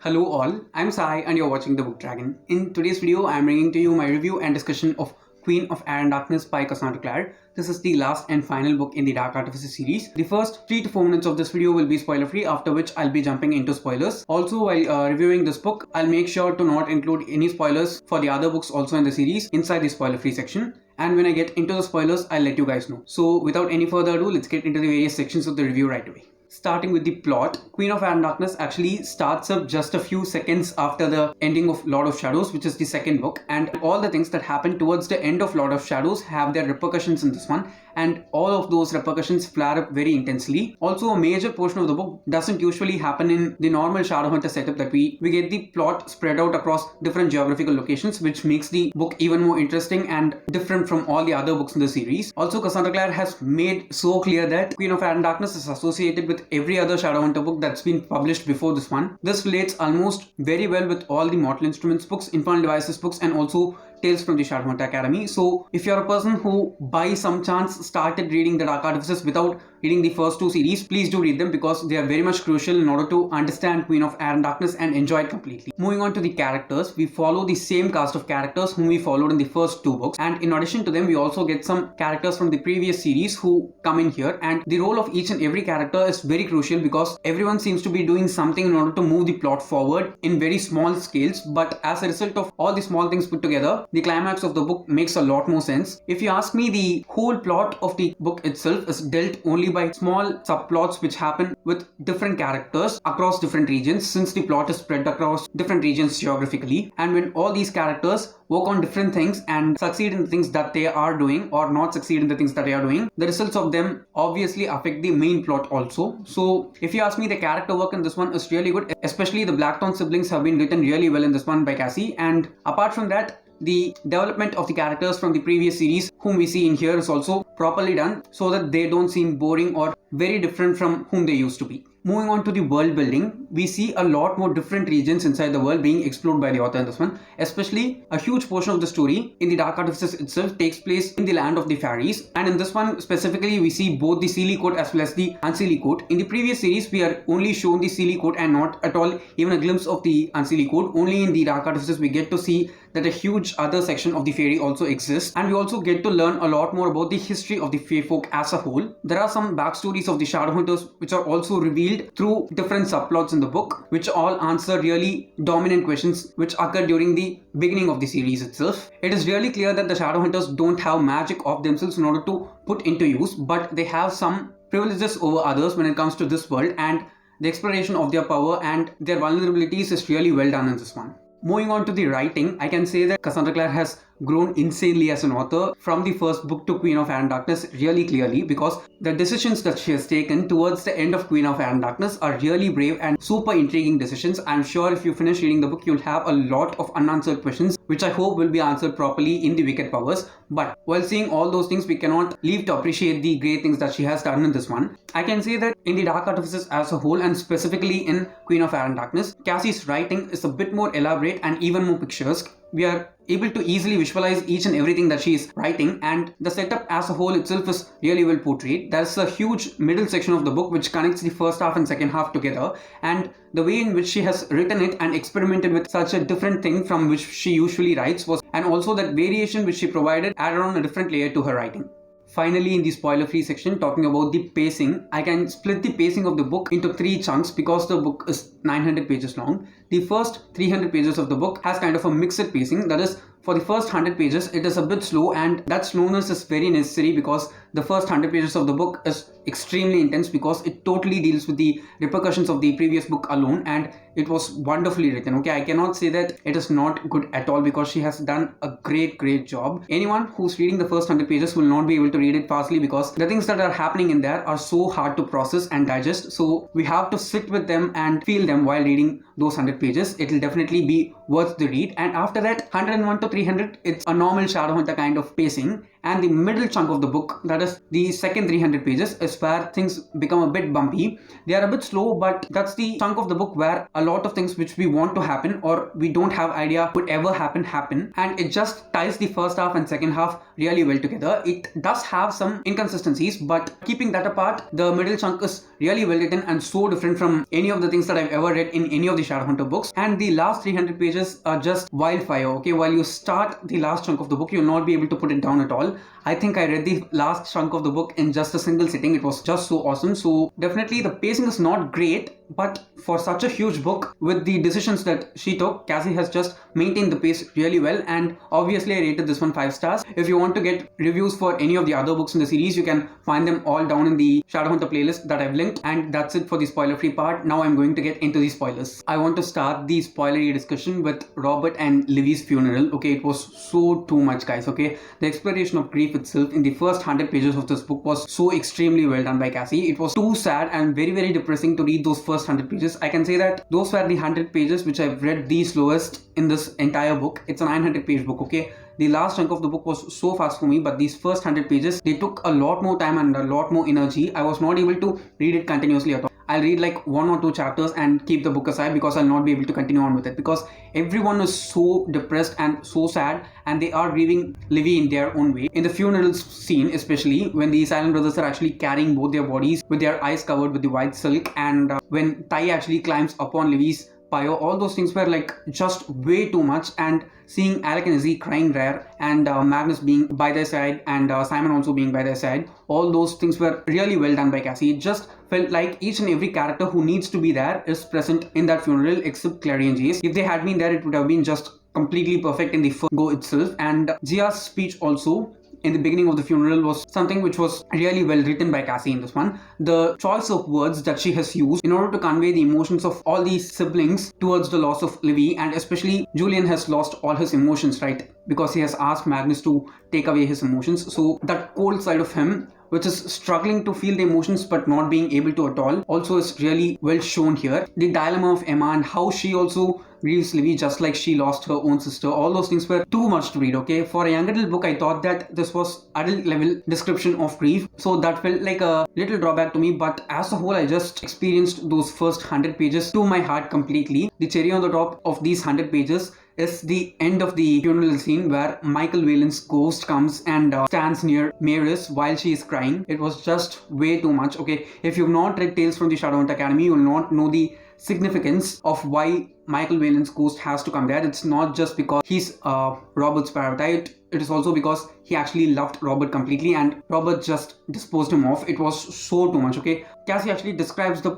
Hello all, I'm Sai and you're watching The Book Dragon. In today's video, I'm bringing to you my review and discussion of Queen of Air and Darkness by Cassandra Clare. This is the last and final book in the Dark Artifices series. The first 3 to 4 minutes of this video will be spoiler free, after which I'll be jumping into spoilers. Also, while reviewing this book, I'll make sure to not include any spoilers for the other books also in the series inside the spoiler free section. And when I get into the spoilers, I'll let you guys know. So without any further ado, let's get into the various sections of the review right away. Starting with the plot, Queen of Air and Darkness actually starts up just a few seconds after the ending of Lord of Shadows, which is the second book, and all the things that happen towards the end of Lord of Shadows have their repercussions in this one, and all of those repercussions flare up very intensely. Also, a major portion of the book doesn't usually happen in the normal Shadowhunter setup that we get the plot spread out across different geographical locations, which makes the book even more interesting and different from all the other books in the series. Also, Cassandra Clare has made so clear that Queen of Air and Darkness is associated with every other Shadowhunter book that's been published before this one. This relates almost very well with all the Mortal Instruments books, Infernal Devices books, and also Tales from the Shadowhunter Academy. So if you're a person who by some chance started reading the Dark Artifices without reading the first 2 series, please do read them because they are very much crucial in order to understand Queen of Air and Darkness and enjoy it completely. Moving on to the characters, we follow the same cast of characters whom we followed in the first 2 books, and in addition to them we also get some characters from the previous series who come in here, and the role of each and every character is very crucial because everyone seems to be doing something in order to move the plot forward in very small scales, but as a result of all the small things put together, the climax of the book makes a lot more sense. If you ask me, the whole plot of the book itself is dealt only by small subplots which happen with different characters across different regions, since the plot is spread across different regions geographically, and when all these characters work on different things and succeed in the things that they are doing or not succeed in the things that they are doing, the results of them obviously affect the main plot also. So if you ask me, the character work in this one is really good, especially the Blackthorn siblings have been written really well in this one by Cassie, and apart from that, the development of the characters from the previous series whom we see in here is also properly done so that they don't seem boring or very different from whom they used to be. Moving on to the world building, we see a lot more different regions inside the world being explored by the author in this one. Especially a huge portion of the story in the Dark Artifices itself takes place in the land of the fairies, and in this one specifically we see both the Seelie Court as well as the Unseelie Court. In the previous series we are only shown the Seelie Court and not at all even a glimpse of the Unseelie Court. Only in the Dark Artifices we get to see that a huge other section of the fairy also exists, and we also get to learn a lot more about the history of the Fae folk as a whole. There are some backstories of the Shadowhunters which are also revealed through different subplots in the book, which all answer really dominant questions which occur during the beginning of the series itself. It is really clear that the Shadowhunters don't have magic of themselves in order to put into use, but they have some privileges over others when it comes to this world, and the exploration of their power and their vulnerabilities is really well done in this one. Moving on to the writing, I can say that Cassandra Clare has grown insanely as an author from the first book to Queen of Air and Darkness really clearly, because the decisions that she has taken towards the end of Queen of Air and Darkness are really brave and super intriguing decisions. I'm sure if you finish reading the book, you'll have a lot of unanswered questions, which I hope will be answered properly in the Wicked Powers. But while seeing all those things, we cannot leave to appreciate the great things that she has done in this one. I can say that in the Dark Artifices as a whole, and specifically in Queen of Air and Darkness, Cassie's writing is a bit more elaborate and even more picturesque. We are able to easily visualize each and everything that she is writing, and the setup as a whole itself is really well portrayed. There's a huge middle section of the book which connects the first half and second half together, and the way in which she has written it and experimented with such a different thing from which she usually writes was, and also that variation which she provided added on a different layer to her writing. Finally, in the spoiler-free section, talking about the pacing, I can split the pacing of the book into 3 chunks because the book is 900 pages long. The first 300 pages of the book has kind of a mixed pacing. That is, for the first 100 pages, it is a bit slow, and that slowness is very necessary because the first 100 pages of the book is extremely intense because it totally deals with the repercussions of the previous book alone, and it was wonderfully written. Okay, I cannot say that it is not good at all because she has done a great job. Anyone who's reading the first 100 pages will not be able to read it fastly because the things that are happening in there are so hard to process and digest, so we have to sit with them and feel them while reading those 100 pages. It will definitely be worth the read, and after that 101 to 300, it's a normal Shadowhunter kind of pacing, and the middle chunk of the book, that is the second 300 pages, is where things become a bit bumpy. They are a bit slow, but that's the chunk of the book where a lot of things which we want to happen or we don't have idea would ever happen, and it just ties the first half and second half really well together. It does have some inconsistencies, but keeping that apart, the middle chunk is really well written and so different from any of the things that I've ever read in any of the Shadowhunter books. And the last 300 pages are just wildfire. Okay, while you start the last chunk of the book, you'll not be able to put it down at all. I think I read the last chunk of the book in just a single sitting. It was just so awesome. So definitely the pacing is not great, but for such a huge book, with the decisions that she took, Cassie has just maintained the pace really well. And obviously I rated this one 5 stars. If you want to get reviews for any of the other books in the series, you can find them all down in the Shadowhunter playlist that I've linked. And that's it for the spoiler free part. Now I'm going to get into the spoilers. I want to start the spoilery discussion with Robert and Livy's funeral. Okay, it was so too much, guys. Okay, the exploration of grief itself in the first 100 pages of this book was so extremely well done by Cassie. It was too sad and very, very depressing to read those first 100 pages. I can say that those were the 100 pages which I've read the slowest in this entire book. It's a 900 page book. Okay, the last chunk of the book was so fast for me, but these first 100 pages, they took a lot more time and a lot more energy. I was not able to read it continuously at all. I'll read like 1 or 2 chapters and keep the book aside because I'll not be able to continue on with it, because everyone is so depressed and so sad, and they are grieving Livy in their own way. In the funeral scene, especially when the Silent Brothers are actually carrying both their bodies with their eyes covered with the white silk, and when Tai actually climbs upon Livy's pyre, all those things were like just way too much. And seeing Alec and Izzy crying there, and Magnus being by their side, and Simon also being by their side, all those things were really well done by Cassie. It just felt like each and every character who needs to be there is present in that funeral except Clary and Jace. If they had been there, it would have been just completely perfect in the first go itself. And Gia's speech also in the beginning of the funeral was something which was really well written by Cassie in this one. The choice of words that she has used in order to convey the emotions of all these siblings towards the loss of Livy, and especially Julian has lost all his emotions, right? Because he has asked Magnus to take away his emotions. So that cold side of him, which is struggling to feel the emotions but not being able to at all, also is really well shown here. The dilemma of Emma and how she also grieves Livy just like she lost her own sister, all those things were too much to read. Okay, for a young adult book, I thought that this was adult level description of grief, so that felt like a little drawback to me, but as a whole I just experienced those first 100 pages to my heart completely. The cherry on the top of these 100 pages is the end of the funeral scene where Michael Whalen's ghost comes and stands near Maris while she is crying. It was just way too much. Okay, if you've not read Tales from the Shadowhunter Academy, you will not know the significance of why Michael Whalen's ghost has to come there. It's not just because he's Robert's parasite. It is also because he actually loved Robert completely and Robert just disposed him off. It was so too much. Okay, Cassie actually describes the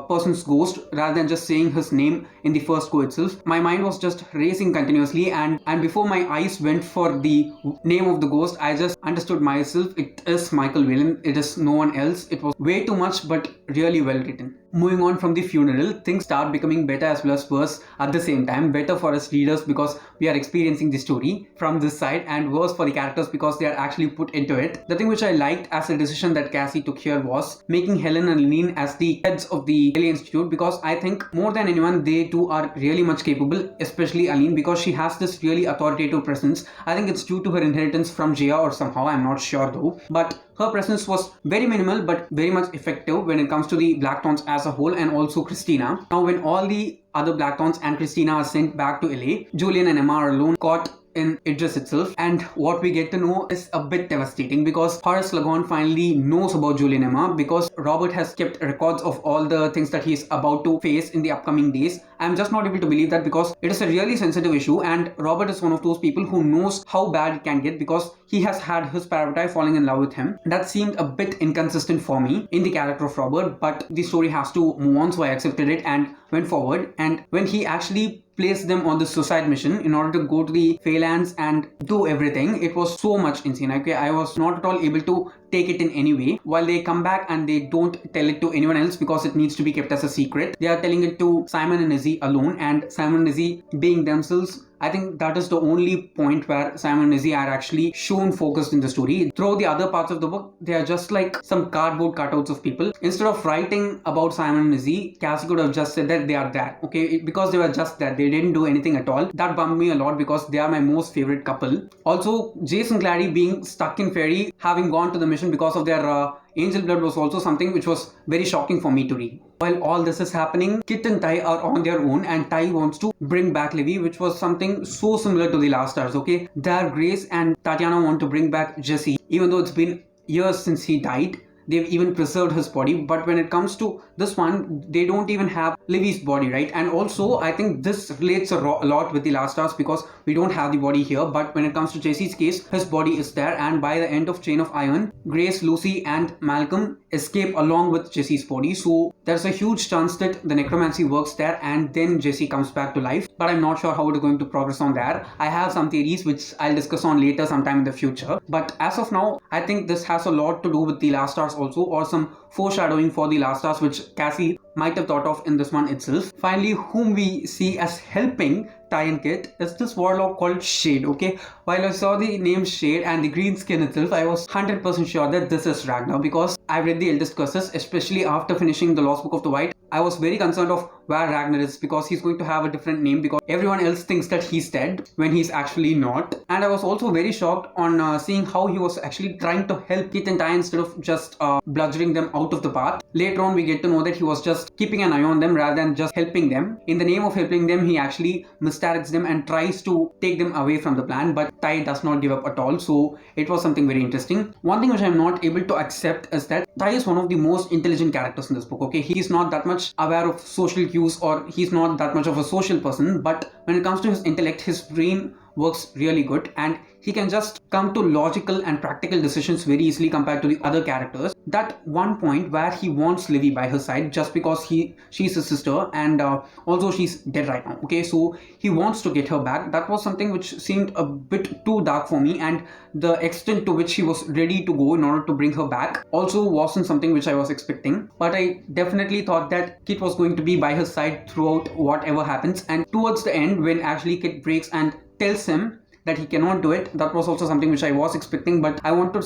person's ghost rather than just saying his name in the first go itself. My mind was just racing continuously, and before my eyes went for the name of the ghost, I just understood myself. It is Michael Whalen. It is no one else. It was way too much, but really well written. Moving on from the funeral, things start becoming better as well as worse at the same time. Better for us readers because we are experiencing the story from this side, and worse for the characters because they are actually put into it. The thing which I liked as a decision that Cassie took here was making Helen and Lenine as the heads of the Haley Institute, because I think more than anyone, they two are really much capable, especially Aline, because she has this really authoritative presence. I think it's due to her inheritance from Jaya or somehow, I'm not sure though, but her presence was very minimal but very much effective when it comes to the Blackthorns as a whole, and also Christina. Now when all the other Blackthorns and Christina are sent back to LA, Julian and Emma are alone, caught in Idris itself, and what we get to know is a bit devastating because Horace Lagon finally knows about Julian and Emma because Robert has kept records of all the things that he's about to face in the upcoming days. I'm just not able to believe that because it is a really sensitive issue, and Robert is one of those people who knows how bad it can get because he has had his parasite falling in love with him. That seemed a bit inconsistent for me in the character of Robert, but the story has to move on, so I accepted it and went forward. And when he actually placed them on the suicide mission in order to go to the Phalanx and do everything, it was so much insane. Okay, I was not at all able to take it in any way. While they come back and they don't tell it to anyone else because it needs to be kept as a secret, they are telling it to Simon and Izzy alone, and Simon and Izzy being themselves I think that is the only point where Simon and Izzy are actually shown focused in the story. Throughout the other parts of the book, they are just like some cardboard cutouts of people. Instead of writing about Simon and Izzy, Cassie could have just said that they are there, okay? Because they were just there. They didn't do anything at all. That bummed me a lot because they are my most favorite couple. Also, Jace and Clary being stuck in Fairy, having gone to the mission because of their angel blood was also something which was very shocking for me to read. While all this is happening, Kit and Ty are on their own and Ty wants to bring back Livy, which was something so similar to the last stars, okay? There, Grace and Tatiana want to bring back Jesse, even though it's been years since he died. They've even preserved his body, but when it comes to this one, they don't even have Livy's body, right? And also, I think this relates a lot with the last stars because we don't have the body here, but when it comes to Jesse's case, his body is there, and by the end of Chain of Iron, Grace, Lucy and Malcolm escape along with Jesse's body. So there's a huge chance that the necromancy works there and then Jesse comes back to life, but I'm not sure how it is going to progress on there. I have some theories which I'll discuss on later sometime in the future, but as of now, I think this has a lot to do with the last stars also, or some foreshadowing for the last stars which Cassie might have thought of in this one itself. Finally, whom we see as helping Ty and Kit is this warlock called Shade, okay? While I saw the name Shade and the green skin itself, I was 100% sure that this is Ragnar because I read the Eldest Curses, especially after finishing the Lost Book of the White. I was very concerned of where Ragnar is because he's going to have a different name because everyone else thinks that he's dead when he's actually not. And I was also very shocked on seeing how he was actually trying to help Kit and Ty instead of just bludgeoning them out of the path. Later on, we get to know that he was just keeping an eye on them rather than just helping them. In the name of helping them, he actually misdirects them and tries to take them away from the plan, but Ty does not give up at all. So it was something very interesting. One thing which I'm not able to accept is that Ty is one of the most intelligent characters in this book, okay? He's not that much aware of social cues or he's not that much of a social person, but when it comes to his intellect, his brain works really good and he can just come to logical and practical decisions very easily compared to the other characters. That one point where he wants Livy by his side just because she's his sister and also she's dead right now, okay? So he wants to get her back. That was something which seemed a bit too dark for me, and the extent to which he was ready to go in order to bring her back also wasn't something which I was expecting. But I definitely thought that Kit was going to be by his side throughout whatever happens, and towards the end when actually Kit breaks and tells him that he cannot do it, that was also something which I was expecting, but I wanted to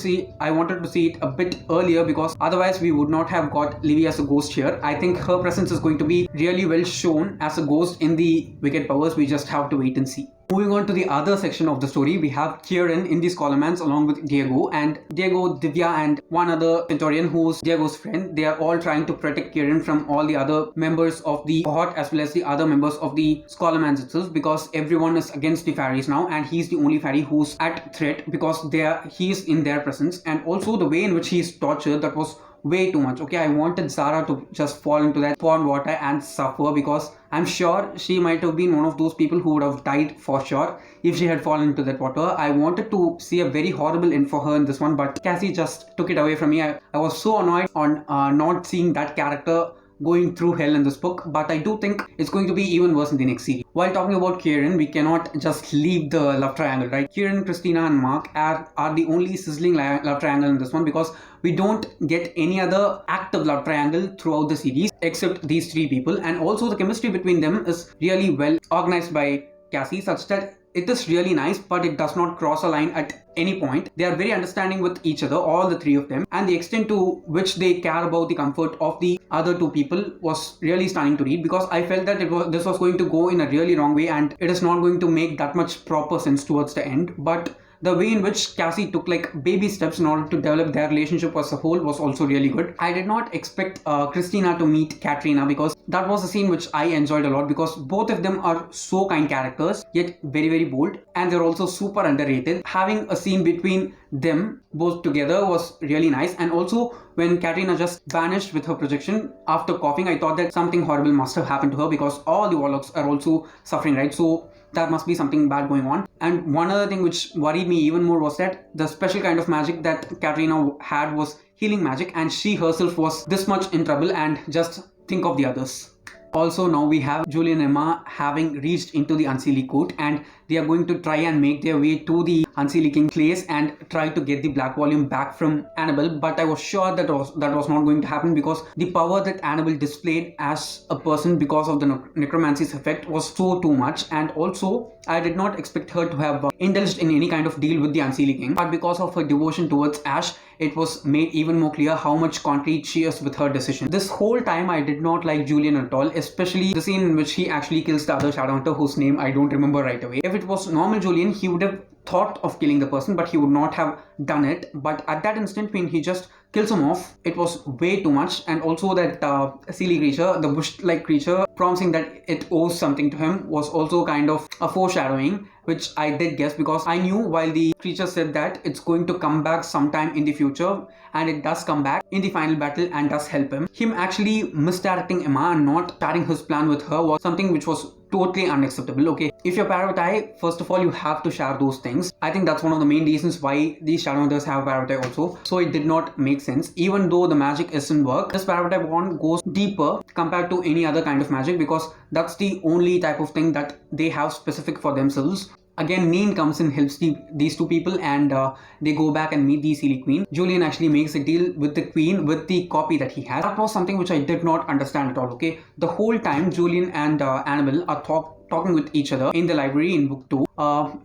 see it a bit earlier because otherwise we would not have got Livy as a ghost here. I think her presence is going to be really well shown as a ghost in the Wicked Powers. We just have to wait and see. Moving on to the other section of the story, we have Kieran in the Scholarmans along with Diego, Divya and one other Centaurian who's Diego's friend. They are all trying to protect Kieran from all the other members of the cohort as well as the other members of the Scholarmans itself, because everyone is against the fairies now and he's the only fairy who's at threat because he's in their presence. And also the way in which he's tortured, that was way too much, okay? I wanted Zara to just fall into that pond water and suffer because I'm sure she might have been one of those people who would have died for sure if she had fallen into that water. I wanted to see a very horrible end for her in this one, but Cassie just took it away from me. I was so annoyed on not seeing that character going through hell in this book, but I do think it's going to be even worse in the next series. While talking about Kieran, we cannot just leave the love triangle, right? Kieran, Christina and Mark are the only sizzling love triangle in this one because we don't get any other active love triangle throughout the series except these three people, and also the chemistry between them is really well organized by Cassie such that it is really nice, but it does not cross a line at any point. They are very understanding with each other, all the three of them, and the extent to which they care about the comfort of the other two people was really stunning to read, because I felt that this was going to go in a really wrong way and it is not going to make that much proper sense towards the end. But the way in which Cassie took like baby steps in order to develop their relationship as a whole was also really good. I did not expect Christina to meet Katrina because that was a scene which I enjoyed a lot, because both of them are so kind characters yet very very bold, and they're also super underrated. Having a scene between them both together was really nice. And also when Katrina just vanished with her projection after coughing, I thought that something horrible must have happened to her because all the warlocks are also suffering, right? So there must be something bad going on. And one other thing which worried me even more was that the special kind of magic that Katrina had was healing magic, and she herself was this much in trouble, and just think of the others. Also, now we have Julie and Emma having reached into the Unseelie Court, and they are going to try and make their way to the Unseelie King place and try to get the Black Volume back from Annabelle, but I was sure that was not going to happen because the power that Annabelle displayed as a person because of the necromancy's effect was so too much, and also I did not expect her to have indulged in any kind of deal with the Unseelie King, but because of her devotion towards Ash, it was made even more clear how much concrete she is with her decision. This whole time I did not like Julian at all, especially the scene in which he actually kills the other Shadowhunter whose name I don't remember right away. If it was normal Julian, he would have thought of killing the person, but he would not have done it. But at that instant when he just kills him off, it was way too much. And also that silly creature, the bush-like creature, promising that it owes something to him was also kind of a foreshadowing, which I did guess because I knew while the creature said that it's going to come back sometime in the future, and it does come back in the final battle and does help him. Him actually misdirecting Emma and not starting his plan with her was something which was totally unacceptable. Okay, if you're Parvati, first of all you have to share those things. I think that's one of the main reasons why these Shadowhunters have Parvati also. So it did not make sense. Even though the magic isn't work, this Parvati bond goes deeper compared to any other kind of magic because that's the only type of thing that they have specific for themselves. Again, Neen comes and helps these two people, and they go back and meet the Silly Queen. Julian actually makes a deal with the Queen with the copy that he has. That was something which I did not understand at all. Okay, the whole time Julian and Annabelle are talking with each other in the library in book 2.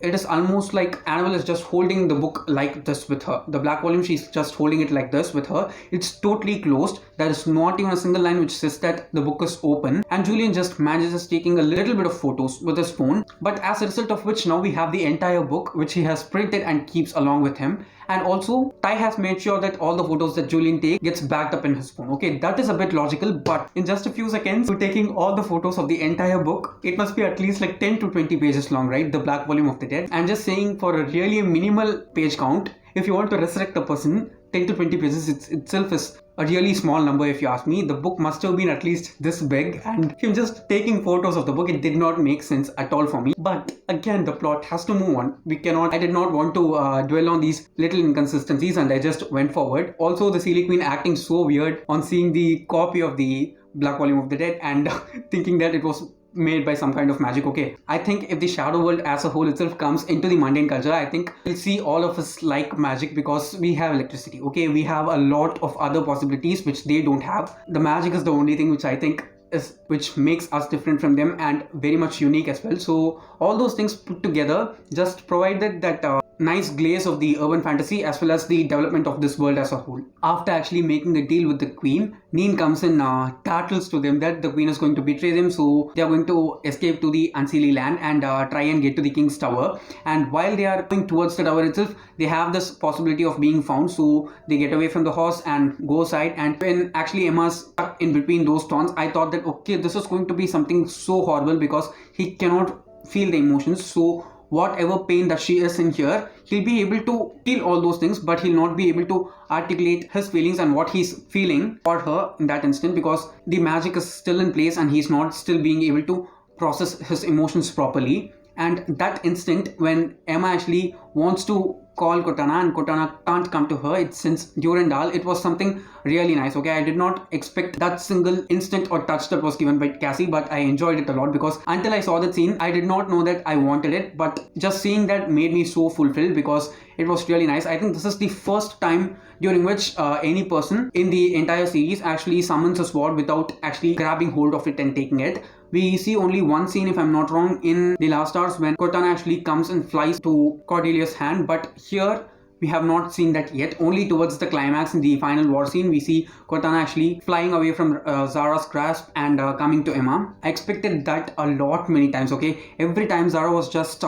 It is almost like Annabelle is just holding the book like this with her. The Black Volume, she's just holding it like this with her. It's totally closed. There is not even a single line which says that the book is open. And Julian just manages taking a little bit of photos with his phone. But as a result of which now we have the entire book which he has printed and keeps along with him. And also Ty has made sure that all the photos that Julian takes gets backed up in his phone. Okay, that is a bit logical, but in just a few seconds you're taking all the photos of the entire book. It must be at least like 10 to 20 pages long, right? The Black Volume of the Dead. I'm just saying, for a really minimal page count, if you want to resurrect a person, 10 to 20 pages itself is a really small number if you ask me. The book must have been at least this big, and him just taking photos of the book, it did not make sense at all for me. But again, the plot has to move on. I did not want to dwell on these little inconsistencies, and I just went forward. Also, the Silly Queen acting so weird on seeing the copy of the Black Volume of the Dead and thinking that it was made by some kind of magic. Okay, I think if the shadow world as a whole itself comes into the mundane culture, I think we'll see all of us like magic because we have electricity. Okay, we have a lot of other possibilities which they don't have. The magic is the only thing which I think is which makes us different from them and very much unique as well. So all those things put together just provided that nice glaze of the urban fantasy as well as the development of this world as a whole. After actually making a deal with the Queen, Neen comes and tattles to them that the Queen is going to betray them, so they are going to escape to the Unseelie land and try and get to the King's Tower. And while they are going towards the tower itself, they have this possibility of being found, so they get away from the horse and go aside. And when actually Emma's stuck in between those thorns, I thought that okay, this is going to be something so horrible because he cannot feel the emotions. So whatever pain that she is in here, he'll be able to feel all those things, but he'll not be able to articulate his feelings and what he's feeling for her in that instant because the magic is still in place and he's not still being able to process his emotions properly. And that instant when Emma actually wants to call Cortana and Cortana can't come to her, it's since Durandal, it was something really nice. Okay, I did not expect that single instant or touch that was given by Cassie, but I enjoyed it a lot because until I saw that scene, I did not know that I wanted it, but just seeing that made me so fulfilled because it was really nice. I think this is the first time during which any person in the entire series actually summons a sword without actually grabbing hold of it and taking it. We see only one scene, if I'm not wrong, in The Last Hours when Cortana actually comes and flies to Cordelia's hand, but here we have not seen that yet. Only towards the climax in the final war scene, we see Cortana actually flying away from Zara's grasp and coming to Emma. I expected that a lot many times, okay? Every time Zara was just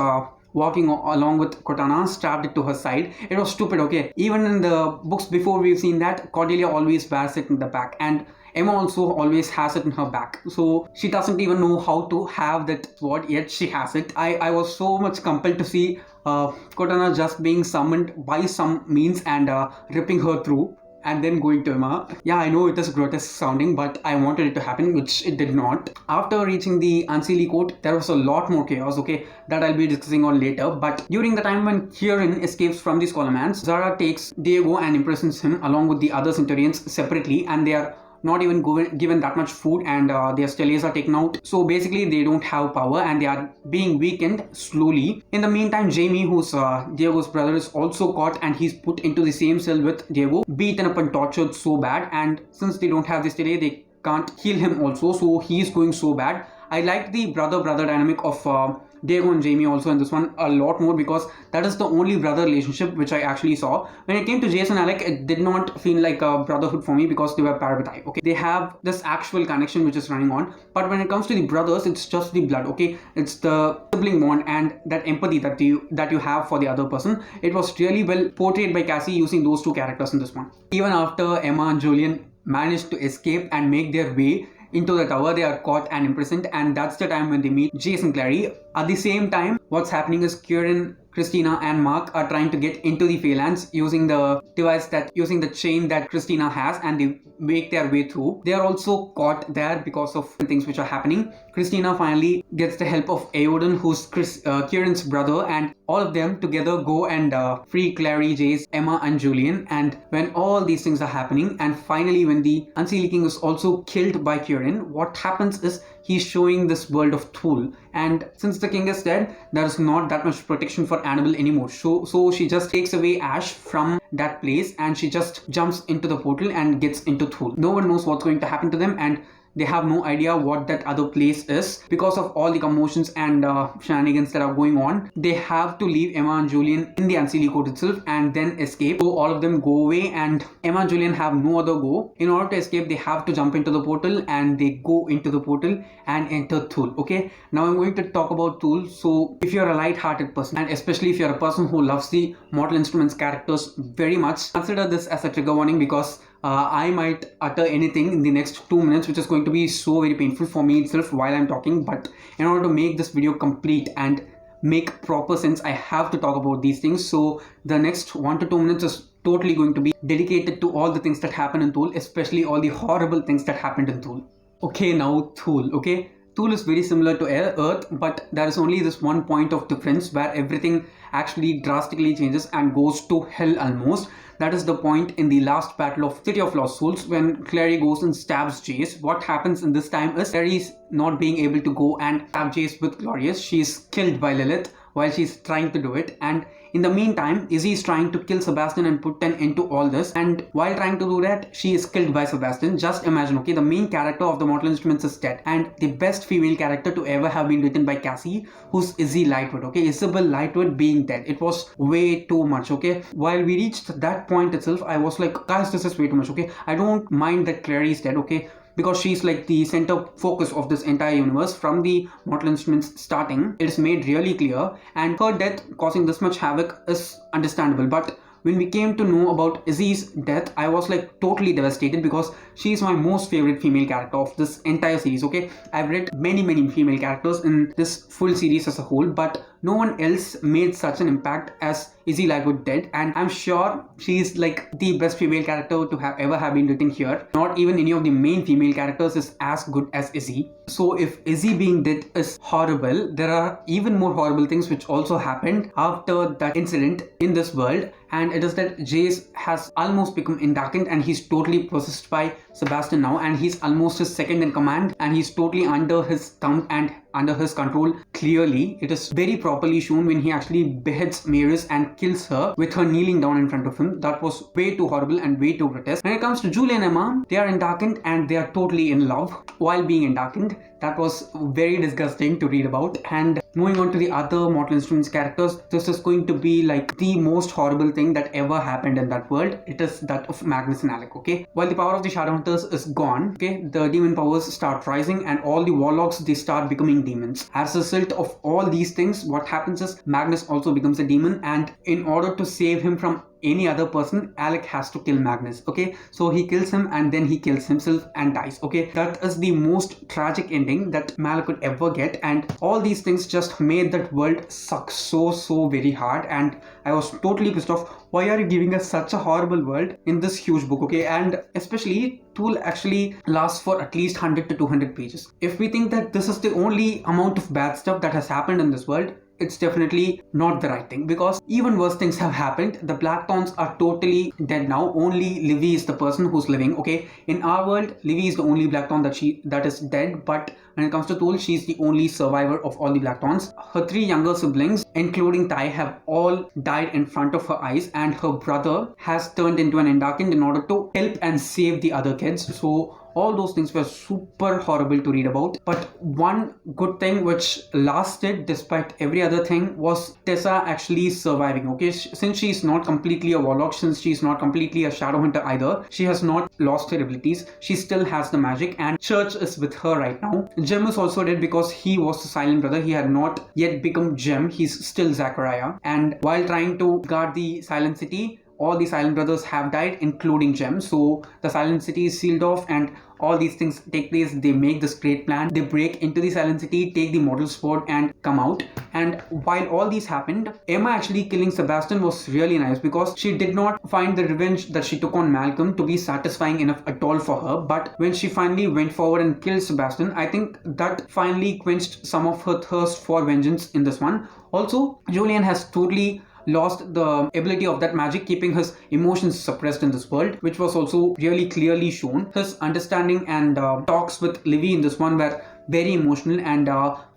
walking along with Cortana, stabbed it to her side. It was stupid, okay? Even in the books before, we've seen that Cordelia always wears it in the back, and Emma also always has it in her back. So she doesn't even know how to have that sword, yet she has it. I was so much compelled to see Cortana just being summoned by some means and ripping her through and then going to Emma. Yeah, I know it is grotesque sounding, but I wanted it to happen, which it did not. After reaching the Unseelie court, there was a lot more chaos, okay, that I'll be discussing on later. But during the time when Kieran escapes from the Scholomance, Zara takes Diego and imprisons him along with the other Centurions separately, and they are not even given that much food, and their steles are taken out. So basically they don't have power and they are being weakened slowly. In the meantime, Jamie, who's Diego's brother, is also caught and he's put into the same cell with Diego, beaten up and tortured so bad, and since they don't have this stele, they can't heal him also, so he's going so bad. I like the brother-brother dynamic of Diego and Jamie also in this one a lot more, because that is the only brother relationship which I actually saw. When it came to Jace and Alec, it did not feel like a brotherhood for me because they were parabatai, okay? They have this actual connection which is running on, but when it comes to the brothers, it's just the blood, okay? It's the sibling bond and that empathy that you have for the other person. It was really well portrayed by Cassie using those two characters in this one. Even after Emma and Julian managed to escape and make their way into the tower, they are caught and imprisoned, and that's the time when they meet Jace and Clary. At the same time, what's happening is Kieran, Christina and Mark are trying to get into the Phalanx using the chain that Christina has, and they make their way through. They are also caught there because of things which are happening. Christina finally gets the help of Aoden, who's Kieran's brother, and all of them together go and free Clary, Jace, Emma and Julian. And when all these things are happening, and finally when the Unseelie King is also killed by Kieran, what happens is he's showing this world of Thule, and since the king is dead, there is not that much protection for Annabelle anymore. So she just takes away Ash from that place and she just jumps into the portal and gets into Thule. No one knows what's going to happen to them, and they have no idea what that other place is because of all the commotions and shenanigans that are going on. They have to leave Emma and Julian in the Unseelie Court itself and then escape. So all of them go away, and Emma and Julian have no other go. In order to escape, they have to jump into the portal, and they go into the portal and enter Thule. Okay, now I'm going to talk about Thule. So if you're a light-hearted person, and especially if you're a person who loves the Mortal Instruments characters very much, consider this as a trigger warning, because I might utter anything in the next 2 minutes which is going to be so very painful for me itself while I'm talking. But in order to make this video complete and make proper sense, I have to talk about these things. So the next 1 to 2 minutes is totally going to be dedicated to all the things that happen in Thule, especially all the horrible things that happened in Thule. Okay, now Thule, okay? Thule is very similar to Earth, but there is only this one point of difference where everything actually drastically changes and goes to hell almost. That is the point in the last battle of City of Lost Souls when Clary goes and stabs Jace. What happens in this time is Clary is not being able to go and stab Jace with Glorious. She is killed by Lilith while she's trying to do it, and in the meantime, Izzy is trying to kill Sebastian and put an end to all this, and while trying to do that, she is killed by Sebastian. Just imagine, okay, the main character of the Mortal Instruments is dead, and the best female character to ever have been written by Cassie, who's Izzy Lightwood, okay, Isabel Lightwood being dead. It was way too much, okay. While we reached that point itself, I was like, guys, this is way too much, okay. I don't mind that Clary is dead, okay, because she's like the center focus of this entire universe from the Mortal Instruments starting. It is made really clear, and her death causing this much havoc is understandable. But when we came to know about Izzy's death, I was like totally devastated, because she is my most favorite female character of this entire series, okay. I've read many female characters in this full series as a whole, but no one else made such an impact as Izzy Lightwood dead, and I'm sure she is like the best female character to have ever have been written here. Not even any of the main female characters is as good as Izzy. So if Izzy being dead is horrible, there are even more horrible things which also happened after that incident in this world, and it is that Jace has almost become endarkened and he's totally possessed by Sebastian now, and he's almost his second in command, and he's totally under his thumb and under his control. Clearly, it is very properly shown when he actually beheads Maris and kills her with her kneeling down in front of him. That was way too horrible and way too grotesque. When it comes to Julie and Emma, they are endarkened and they are totally in love while being endarkened. That was very disgusting to read about. And moving on to the other Mortal Instruments characters, this is going to be like the most horrible thing that ever happened in that world. It is that of Magnus and Alec, okay. While the power of the Shadowhunters is gone, okay, the demon powers start rising and all the warlocks, they start becoming demons. As a result of all these things, what happens is Magnus also becomes a demon, and in order to save him from any other person, Alec has to kill Magnus, okay. So he kills him and then he kills himself and dies, okay. That is the most tragic ending that Mal could ever get, and all these things just made that world suck so very hard, and I was totally pissed off. Why are you giving us such a horrible world in this huge book, okay? And especially Thule actually lasts for at least 100 to 200 pages. If we think that this is the only amount of bad stuff that has happened in this world, it's definitely not the right thing, because even worse things have happened. The Blackthorns are totally dead now. Only Livy is the person who's living. Okay, in our world, Livy is the only Blackthorn that is dead, but when it comes to Tool, she's the only survivor of all the Blackthorns. Her three younger siblings, including Tai, have all died in front of her eyes, and her brother has turned into an Endarkin in order to help and save the other kids. So all those things were super horrible to read about. But one good thing which lasted despite every other thing was Tessa actually surviving. Okay, since she's not completely a warlock, since she's not completely a Shadowhunter either, she has not lost her abilities. She still has the magic, and Church is with her right now. Jem is also dead because he was the silent brother. He had not yet become Jem. He's still Zachariah. And while trying to guard the Silent City, all the Silent Brothers have died, including Jem. So the Silent City is sealed off, and all these things take place. They make this great plan. They break into the Silent City, take the Mortal Sword, and come out. And while all these happened, Emma actually killing Sebastian was really nice, because she did not find the revenge that she took on Malcolm to be satisfying enough at all for her. But when she finally went forward and killed Sebastian, I think that finally quenched some of her thirst for vengeance in this one. Also, Julian has totally lost the ability of that magic, keeping his emotions suppressed in this world, which was also really clearly shown. His understanding and talks with Livy in this one were very emotional, and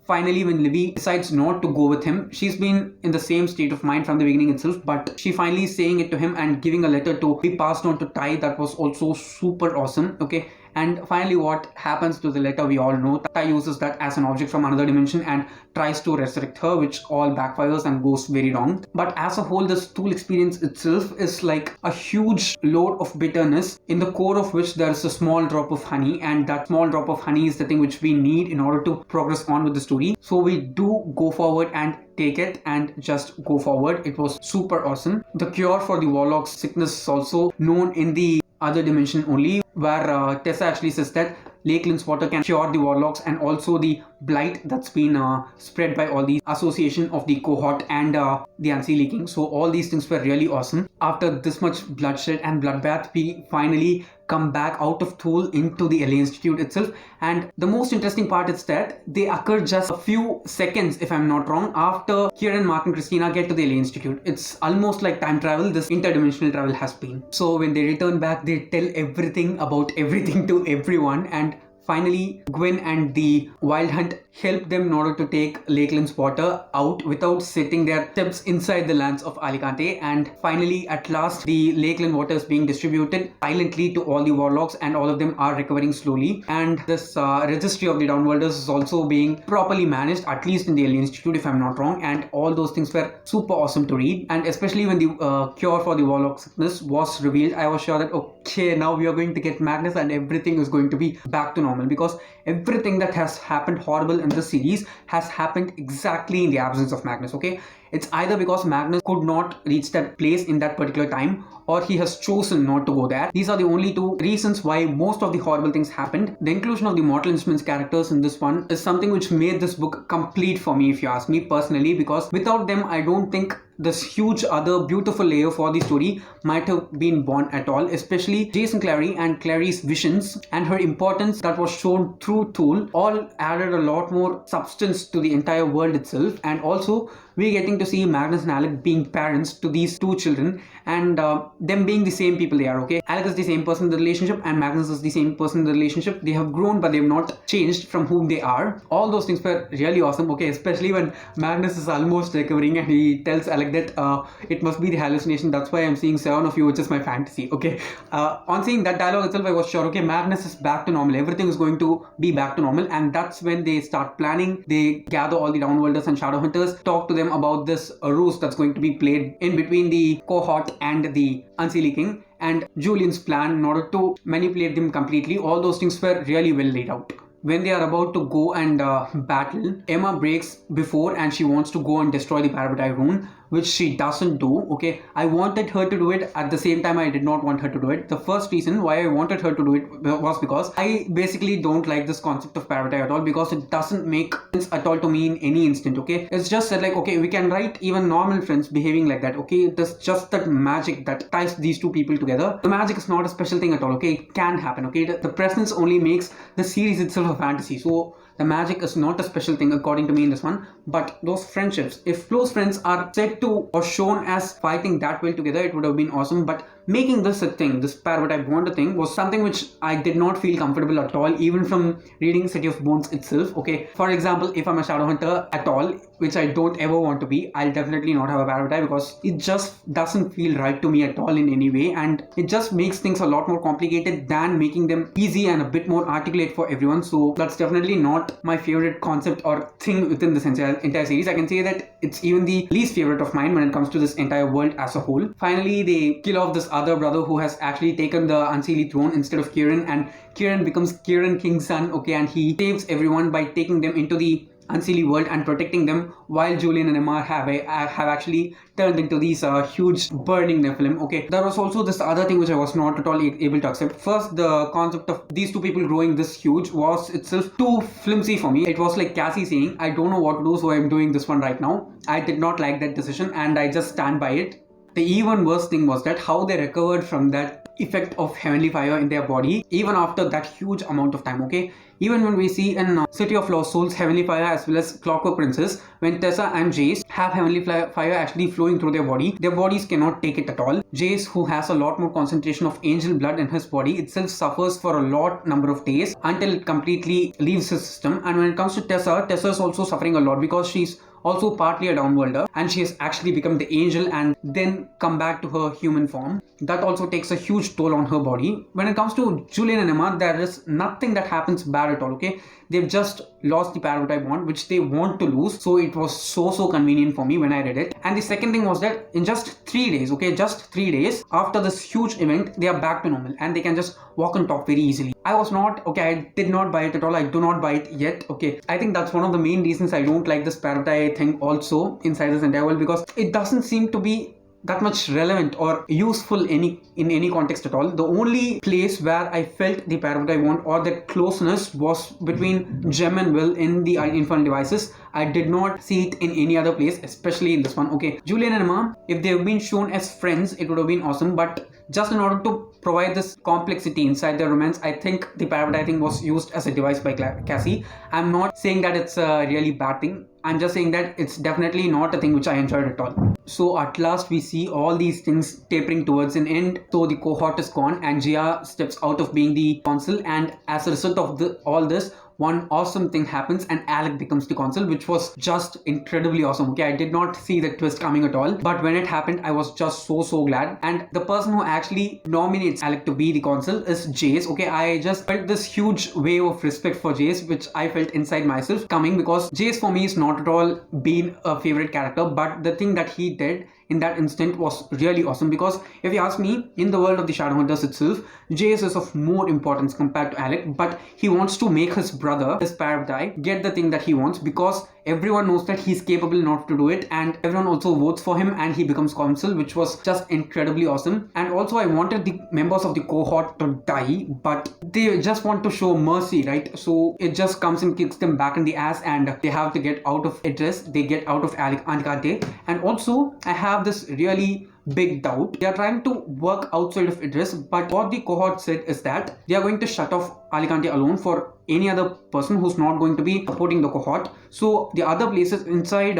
finally when Livy decides not to go with him, she's been in the same state of mind from the beginning itself, but she finally saying it to him and giving a letter to be passed on to Tai. That was also super awesome. Okay, and finally what happens to the letter we all know. Tai uses that as an object from another dimension and tries to resurrect her, which all backfires and goes very wrong. But as a whole, this Tool experience itself is like a huge load of bitterness, in the core of which there is a small drop of honey, and that small drop of honey is the thing which we need in order to progress on with the story. So we do go forward and take it and just go forward. It was super awesome. The cure for the Warlock's sickness is also known in the other dimension only, where Tessa actually says that Lakeland's water can cure the warlocks and also the blight that's been spread by all the association of the cohort and the unseen leaking. So all these things were really awesome. After this much bloodshed and bloodbath, we finally come back out of Thule into the LA Institute itself. And the most interesting part is that they occur just a few seconds, if I'm not wrong, after Kieran, Mark and Christina get to the LA Institute. It's almost like time travel, this interdimensional travel has been. So when they return back, they tell everything about everything to everyone, and finally, Gwen and the Wild Hunt help them in order to take Lakeland's water out without setting their steps inside the lands of Alicante. And finally, at last, the Lakeland water is being distributed silently to all the warlocks, and all of them are recovering slowly. And this registry of the Downworlders is also being properly managed, at least in the Alien Institute, if I'm not wrong. And all those things were super awesome to read. And especially when the cure for the warlock sickness was revealed, I was sure that okay, now we are going to get Magnus and everything is going to be back to normal, because everything that has happened horrible in this series has happened exactly in the absence of Magnus. Okay, it's either because Magnus could not reach that place in that particular time, or he has chosen not to go there. These are the only two reasons why most of the horrible things happened. The inclusion of the Mortal Instruments characters in this one is something which made this book complete for me, if you ask me personally, because without them, I don't think this huge other beautiful layer for the story might have been born at all. Especially Jason Clary and Clary's visions and her importance that was shown through Tool all added a lot more substance to the entire world itself. And also we're getting to see Magnus and Alec being parents to these two children, and them being the same people they are. Okay, Alec is the same person in the relationship and Magnus is the same person in the relationship. They have grown, but they have not changed from whom they are. All those things were really awesome. Okay, especially when Magnus is almost recovering and he tells Alec that it must be the hallucination, that's why I'm seeing 7 of you, which is my fantasy. Okay, on seeing that dialogue itself, I was sure, okay, Magnus is back to normal, everything is going to be back to normal. And that's when they start planning. They gather all the Downworlders and Shadowhunters, talk to them about this ruse that's going to be played in between the cohort and the Unseen King, and Julian's plan in order to manipulate them completely. All those things were really well laid out. When they are about to go and battle, Emma breaks before and she wants to go and destroy the Parabatai rune, which she doesn't do. Okay, I wanted her to do it, at the same time I did not want her to do it. The first reason why I wanted her to do it was because I basically don't like this concept of Parabatai at all, because it doesn't make sense at all to me in any instant. Okay, it's just that like, okay, we can write even normal friends behaving like that. Okay, it is just that magic that ties these two people together. The magic is not a special thing at all. Okay, it can happen. Okay, the presence only makes the series itself a fantasy. So the magic is not a special thing according to me in this one, but those friendships. If close friends are said to or shown as fighting that well together, it would have been awesome. But making this a thing, this paratype bond a thing, was something which I did not feel comfortable at all, even from reading City of Bones itself. Okay, for example, if I'm a Shadowhunter at all, which I don't ever want to be, I'll definitely not have a paratype because it just doesn't feel right to me at all in any way, and it just makes things a lot more complicated than making them easy and a bit more articulate for everyone. So that's definitely not my favorite concept or thing within this entire series. I can say that it's even the least favorite of mine when it comes to this entire world as a whole. Finally, they kill off this other brother who has actually taken the Unseelie throne instead of Kieran, and Kieran becomes Kieran King's son, okay, and he saves everyone by taking them into the Unseelie world and protecting them, while Julian and Emma have actually turned into these huge burning Nephilim. Okay, there was also this other thing which I was not at all able to accept. First, the concept of these two people growing this huge was itself too flimsy for me. It was like Cassie saying, I don't know what to do, so I'm doing this one right now. I did not like that decision and I just stand by it. The even worse thing was that how they recovered from that effect of heavenly fire in their body even after that huge amount of time. Okay, even when we see in City of Lost Souls heavenly fire as well as Clockwork Princess, when Tessa and Jace have heavenly fire actually flowing through their body, their bodies cannot take it at all. Jace, who has a lot more concentration of angel blood in his body, itself suffers for a lot number of days until it completely leaves his system. And when it comes to Tessa is also suffering a lot because she's also partly a downworlder and she has actually become the angel and then come back to her human form. That also takes a huge toll on her body. When it comes to Julian and Emma, there is nothing that happens bad at all. Okay, they've just lost the paratype bond which they want to lose, so it was so convenient for me when I read it. And the second thing was that in just 3 days, okay, just 3 days after this huge event, they are back to normal and they can just walk and talk very easily. I was not, okay, I did not buy it at all. I do not buy it yet. Okay, I think that's one of the main reasons I don't like this paratype thing also inside this entire world, because it doesn't seem to be that much relevant or useful in any context at all. The only place where I felt the paratype bond or the closeness was between Jem and Will in the Infernal Devices. I did not see it in any other place, especially in this one. Okay, Julian and Emma, if they've been shown as friends, it would have been awesome, but just in order to provide this complexity inside their romance, I think the paratype thing was used as a device by Cassie. I'm not saying that it's a really bad thing. I'm just saying that it's definitely not a thing which I enjoyed at all. So at last we see all these things tapering towards an end. So the cohort is gone and Gia steps out of being the consul, and as a result of all this, one awesome thing happens and Alec becomes the consul, which was just incredibly awesome. Okay, I did not see the twist coming at all, but when it happened, I was just so glad. And the person who actually nominates Alec to be the consul is Jace. Okay, I just felt this huge wave of respect for Jace, which I felt inside myself coming, because Jace for me is not at all been a favorite character, but the thing that he did in that instant was really awesome. Because if you ask me, in the world of the Shadowhunters itself, Jace is of more importance compared to Alec, but he wants to make his brother, his paratype, get the thing that he wants, because everyone knows that he's capable enough to do it, and everyone also votes for him and he becomes consul, which was just incredibly awesome. And also I wanted the members of the cohort to die, but they just want to show mercy, right? So it just comes and kicks them back in the ass and they have to get out of Idris, they get out of Alicante. And also I have this really big doubt. They are trying to work outside of Idris, but what the cohort said is that they are going to shut off Alicante alone for any other person who's not going to be supporting the cohort. So the other places inside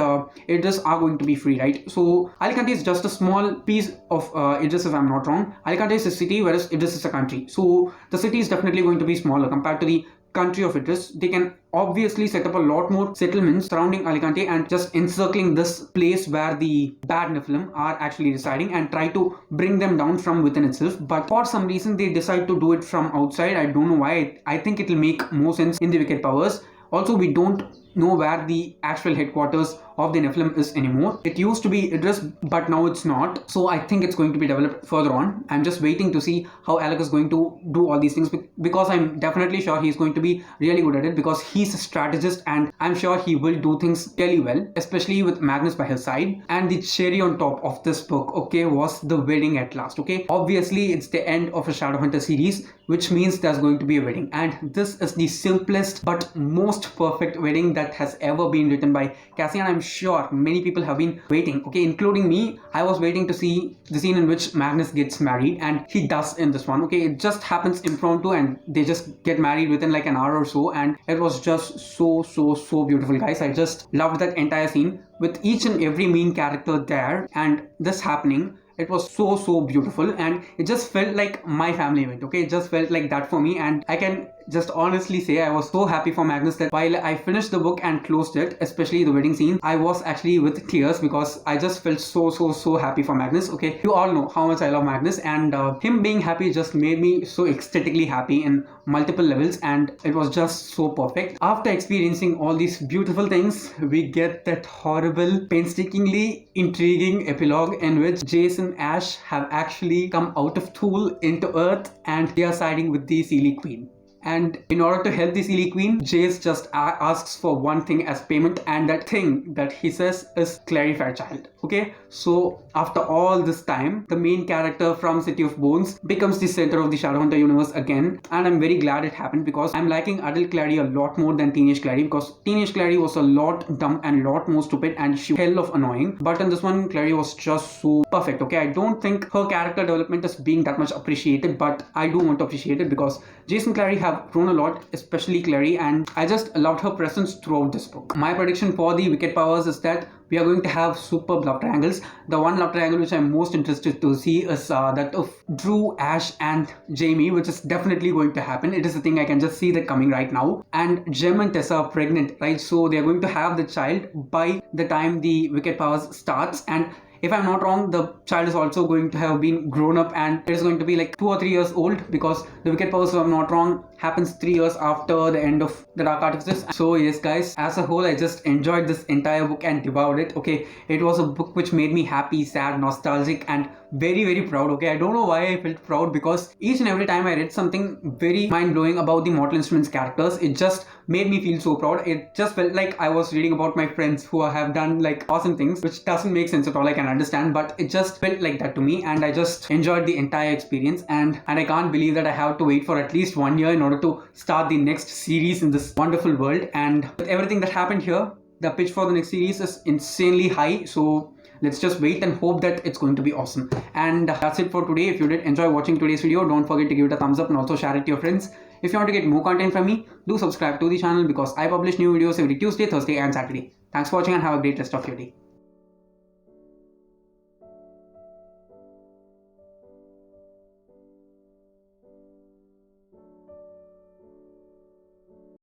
Idris are going to be free, right? So Alicante is just a small piece of Idris, if I'm not wrong. Alicante is a city, whereas Idris is a country. So the city is definitely going to be smaller compared to the country of Idris. They can obviously set up a lot more settlements surrounding Alicante and just encircling this place where the bad Nephilim are actually residing and try to bring them down from within itself. But for some reason they decide to do it from outside. I don't know why. I think it will make more sense in the Wicked Powers. Also, we don't know where the actual headquarters of the Nephilim is anymore. It used to be Idris, but now it's not. So I think it's going to be developed further on. I'm just waiting to see how Alec is going to do all these things, because I'm definitely sure he's going to be really good at it, because he's a strategist and I'm sure he will do things really well, especially with Magnus by his side. And the cherry on top of this book, okay, was the wedding at last. Okay, obviously it's the end of a Shadowhunter series, which means there's going to be a wedding, and this is the simplest but most perfect wedding that that has ever been written by Cassie, and I'm sure many people have been waiting, okay, including me. I was waiting to see the scene in which Magnus gets married, and he does in this one, okay. It just happens impromptu and they just get married within like an hour or so, and it was just so beautiful, guys. I just loved that entire scene with each and every main character there and this happening. It was so beautiful, and it just felt like my family event, okay. It just felt like that for me, and I can just honestly say I was so happy for Magnus that while I finished the book and closed it, especially the wedding scene, I was actually with tears because I just felt so happy for Magnus, okay. You all know how much I love Magnus, and him being happy just made me so ecstatically happy in multiple levels, and it was just so perfect. After experiencing all these beautiful things, we get that horrible, painstakingly intriguing epilogue in which Jace and Ash have actually come out of Thule into Earth, and they are siding with the Seelie Queen. And in order to help the Seelie Queen, Jace just asks for one thing as payment, and that thing that he says is Clary Fairchild. Okay, so after all this time, the main character from City of Bones becomes the center of the Shadowhunter universe again, and I'm very glad it happened because I'm liking adult Clary a lot more than teenage Clary, because teenage Clary was a lot dumb and a lot more stupid and she was hell of annoying, but in this one Clary was just so perfect, okay. I don't think her character development is being that much appreciated, but I do want to appreciate it because Jace and Clary have grown a lot, especially Clary, and I just loved her presence throughout this book. My prediction for the Wicked Powers is that we are going to have superb love triangles. The one love triangle which I'm most interested to see is that of Drew, Ash and Jamie, which is definitely going to happen. It is a thing, I can just see that coming right now. And Jem and Tessa are pregnant, right? So they are going to have the child by the time the Wicked Powers starts, and if I'm not wrong, the child is also going to have been grown up and it is going to be like 2 or 3 years old, because the Wicked Powers, if I'm not wrong, happens 3 years after the end of the Dark Artifices. So yes guys, as a whole I just enjoyed this entire book and devoured it, okay. It was a book which made me happy, sad, nostalgic and very proud, okay. I don't know why I felt proud, because each and every time I read something very mind-blowing about the Mortal Instruments characters, it just made me feel so proud. It just felt like I was reading about my friends who have done like awesome things, which doesn't make sense at all, I can understand, but it just felt like that to me, and I just enjoyed the entire experience, and I can't believe that I have to wait for at least 1 year in order to start the next series in this wonderful world. And with everything that happened here, the pitch for the next series is insanely high, so let's just wait and hope that it's going to be awesome. And that's it for today. If you did enjoy watching today's video, don't forget to give it a thumbs up and also share it to your friends. If you want to get more content from me, do subscribe to the channel because I publish new videos every Tuesday, Thursday and Saturday. Thanks for watching and have a great rest of your day.